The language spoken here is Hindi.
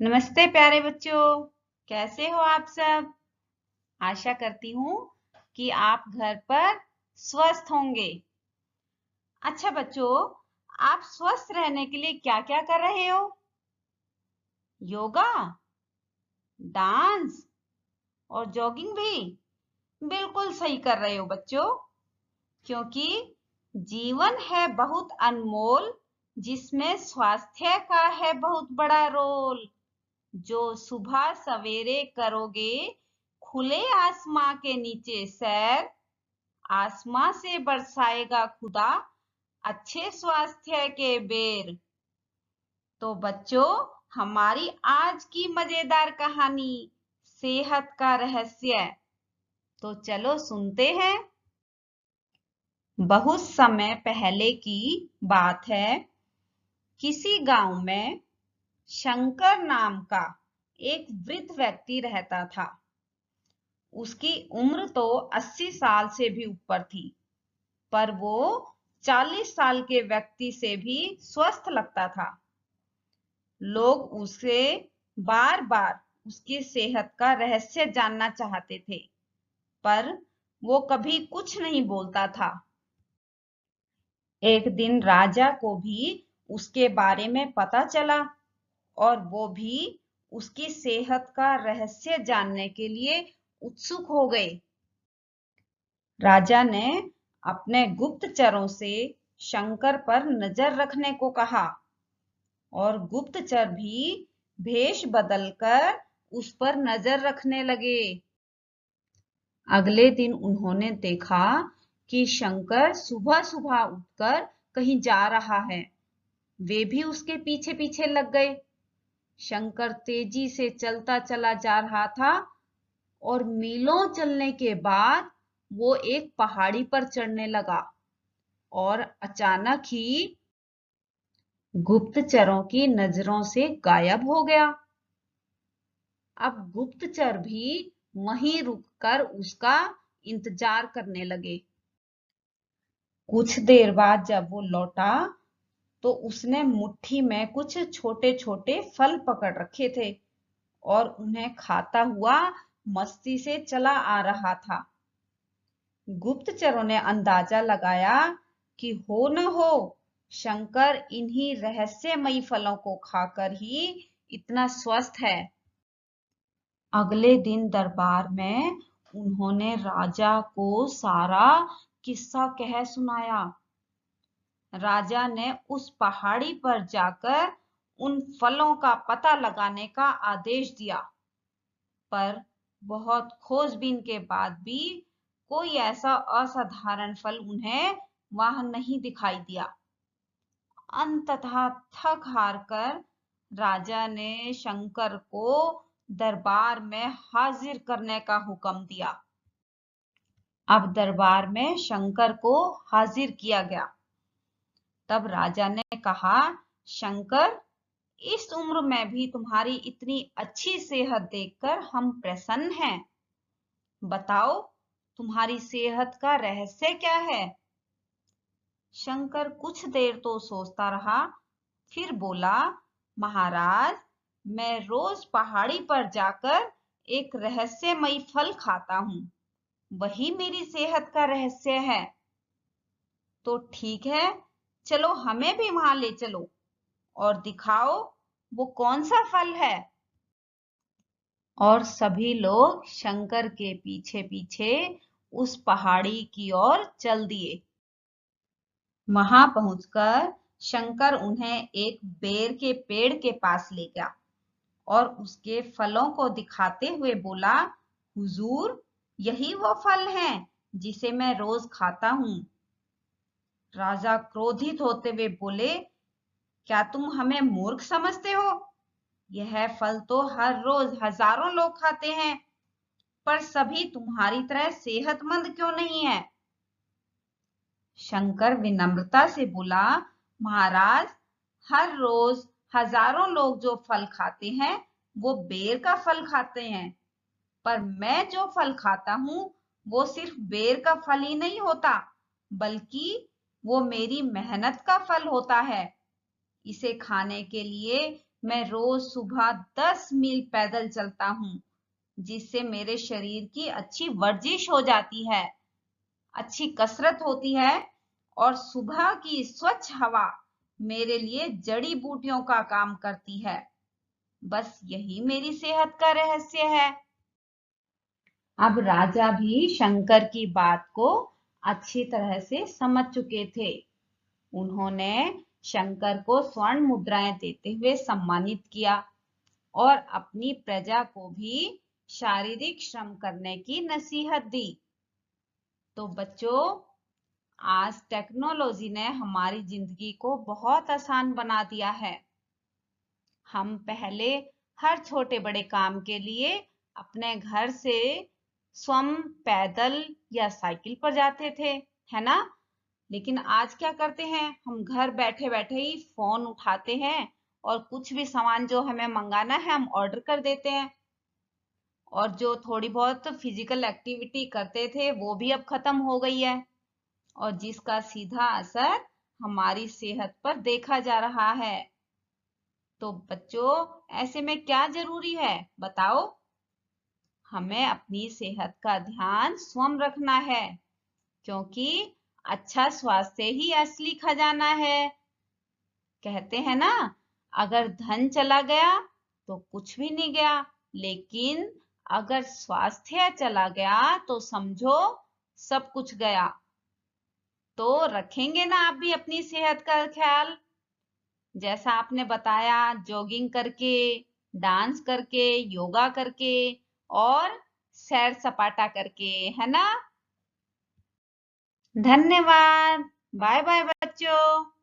नमस्ते प्यारे बच्चों, कैसे हो आप सब। आशा करती हूँ कि आप घर पर स्वस्थ होंगे। अच्छा बच्चों, आप स्वस्थ रहने के लिए क्या क्या कर रहे हो? योगा, डांस और जॉगिंग भी बिल्कुल सही कर रहे हो बच्चों, क्योंकि जीवन है बहुत अनमोल जिसमें स्वास्थ्य का है बहुत बड़ा रोल। जो सुबह सवेरे करोगे खुले आसमां के नीचे सैर, आसमां से बरसाएगा खुदा अच्छे स्वास्थ्य के बेर। तो बच्चों, हमारी आज की मजेदार कहानी सेहत का रहस्य, तो चलो सुनते हैं। बहुत समय पहले की बात है। किसी गांव में शंकर नाम का एक वृद्ध व्यक्ति रहता था। उसकी उम्र तो 80 साल से भी ऊपर थी, पर वो 40 साल के व्यक्ति से भी स्वस्थ लगता था। लोग उसे बार बार उसकी सेहत का रहस्य जानना चाहते थे, पर वो कभी कुछ नहीं बोलता था। एक दिन राजा को भी उसके बारे में पता चला और वो भी उसकी सेहत का रहस्य जानने के लिए उत्सुक हो गए। राजा ने अपने गुप्तचरों से शंकर पर नजर रखने को कहा और गुप्तचर भी भेष बदलकर उस पर नजर रखने लगे। अगले दिन उन्होंने देखा कि शंकर सुबह सुबह उठकर कहीं जा रहा है। वे भी उसके पीछे पीछे लग गए। शंकर तेजी से चलता चला जा रहा था और मीलों चलने के बाद वो एक पहाड़ी पर चढ़ने लगा और अचानक ही गुप्तचरों की नजरों से गायब हो गया। अब गुप्तचर भी वहीं रुककर उसका इंतजार करने लगे। कुछ देर बाद जब वो लौटा तो उसने मुट्ठी में कुछ छोटे छोटे फल पकड़ रखे थे और उन्हें खाता हुआ मस्ती से चला आ रहा था। गुप्तचरों ने अंदाजा लगाया कि हो न हो शंकर इन्हीं रहस्यमयी फलों को खाकर ही इतना स्वस्थ है। अगले दिन दरबार में उन्होंने राजा को सारा किस्सा कह सुनाया। राजा ने उस पहाड़ी पर जाकर उन फलों का पता लगाने का आदेश दिया, पर बहुत खोजबीन के बाद भी कोई ऐसा असाधारण फल उन्हें वहां नहीं दिखाई दिया। अंततः थक हार कर राजा ने शंकर को दरबार में हाजिर करने का हुक्म दिया। अब दरबार में शंकर को हाजिर किया गया। तब राजा ने कहा, शंकर, इस उम्र में भी तुम्हारी इतनी अच्छी सेहत देखकर हम प्रसन्न हैं। बताओ, तुम्हारी सेहत का रहस्य क्या है? शंकर कुछ देर तो सोचता रहा, फिर बोला, महाराज, मैं रोज पहाड़ी पर जाकर एक रहस्यमयी फल खाता हूँ। वही मेरी सेहत का रहस्य है। तो ठीक है, चलो हमें भी वहां ले चलो और दिखाओ वो कौन सा फल है। और सभी लोग शंकर के पीछे पीछे उस पहाड़ी की ओर चल दिए। वहां पहुंचकर शंकर उन्हें एक बेर के पेड़ के पास ले गया और उसके फलों को दिखाते हुए बोला, हुजूर, यही वो फल हैं जिसे मैं रोज खाता हूँ। राजा क्रोधित होते हुए बोले, क्या तुम हमें मूर्ख समझते हो? यह फल तो हर रोज हजारों लोग खाते हैं, पर सभी तुम्हारी तरह सेहतमंद क्यों नहीं है? शंकर विनम्रता से बोला, महाराज, हर रोज हजारों लोग जो फल खाते हैं वो बेर का फल खाते हैं, पर मैं जो फल खाता हूँ वो सिर्फ बेर का फल ही नहीं होता, बल्कि वो मेरी मेहनत का फल होता है। इसे खाने के लिए मैं रोज सुबह 10 मील पैदल चलता हूँ, जिससे मेरे शरीर की अच्छी वर्जिश हो जाती है, अच्छी कसरत होती है और सुबह की स्वच्छ हवा मेरे लिए जड़ी बूटियों का काम करती है। बस यही मेरी सेहत का रहस्य है। अब राजा भी शंकर की बात को अच्छी तरह से समझ चुके थे। उन्होंने शंकर को स्वर्ण मुद्राएं देते हुए सम्मानित किया और अपनी प्रजा को भी शारीरिक श्रम करने की नसीहत दी। तो बच्चों, आज टेक्नोलॉजी ने हमारी जिंदगी को बहुत आसान बना दिया है। हम पहले हर छोटे बड़े काम के लिए अपने घर से स्वयं पैदल या साइकिल पर जाते थे, है ना? लेकिन आज क्या करते हैं, हम घर बैठे बैठे ही फोन उठाते हैं और कुछ भी सामान जो हमें मंगाना है हम ऑर्डर कर देते हैं। और जो थोड़ी बहुत फिजिकल एक्टिविटी करते थे वो भी अब खत्म हो गई है, और जिसका सीधा असर हमारी सेहत पर देखा जा रहा है। तो बच्चों, ऐसे में क्या जरूरी है बताओ? हमें अपनी सेहत का ध्यान स्वयं रखना है, क्योंकि अच्छा स्वास्थ्य ही असली खजाना है। कहते हैं ना, अगर धन चला गया तो कुछ भी नहीं गया, लेकिन अगर स्वास्थ्य चला गया तो समझो सब कुछ गया। तो रखेंगे ना आप भी अपनी सेहत का ख्याल? जैसा आपने बताया, जॉगिंग करके, डांस करके, योगा करके और सैर सपाटा करके, है ना? धन्यवाद। बाय बाय बच्चों।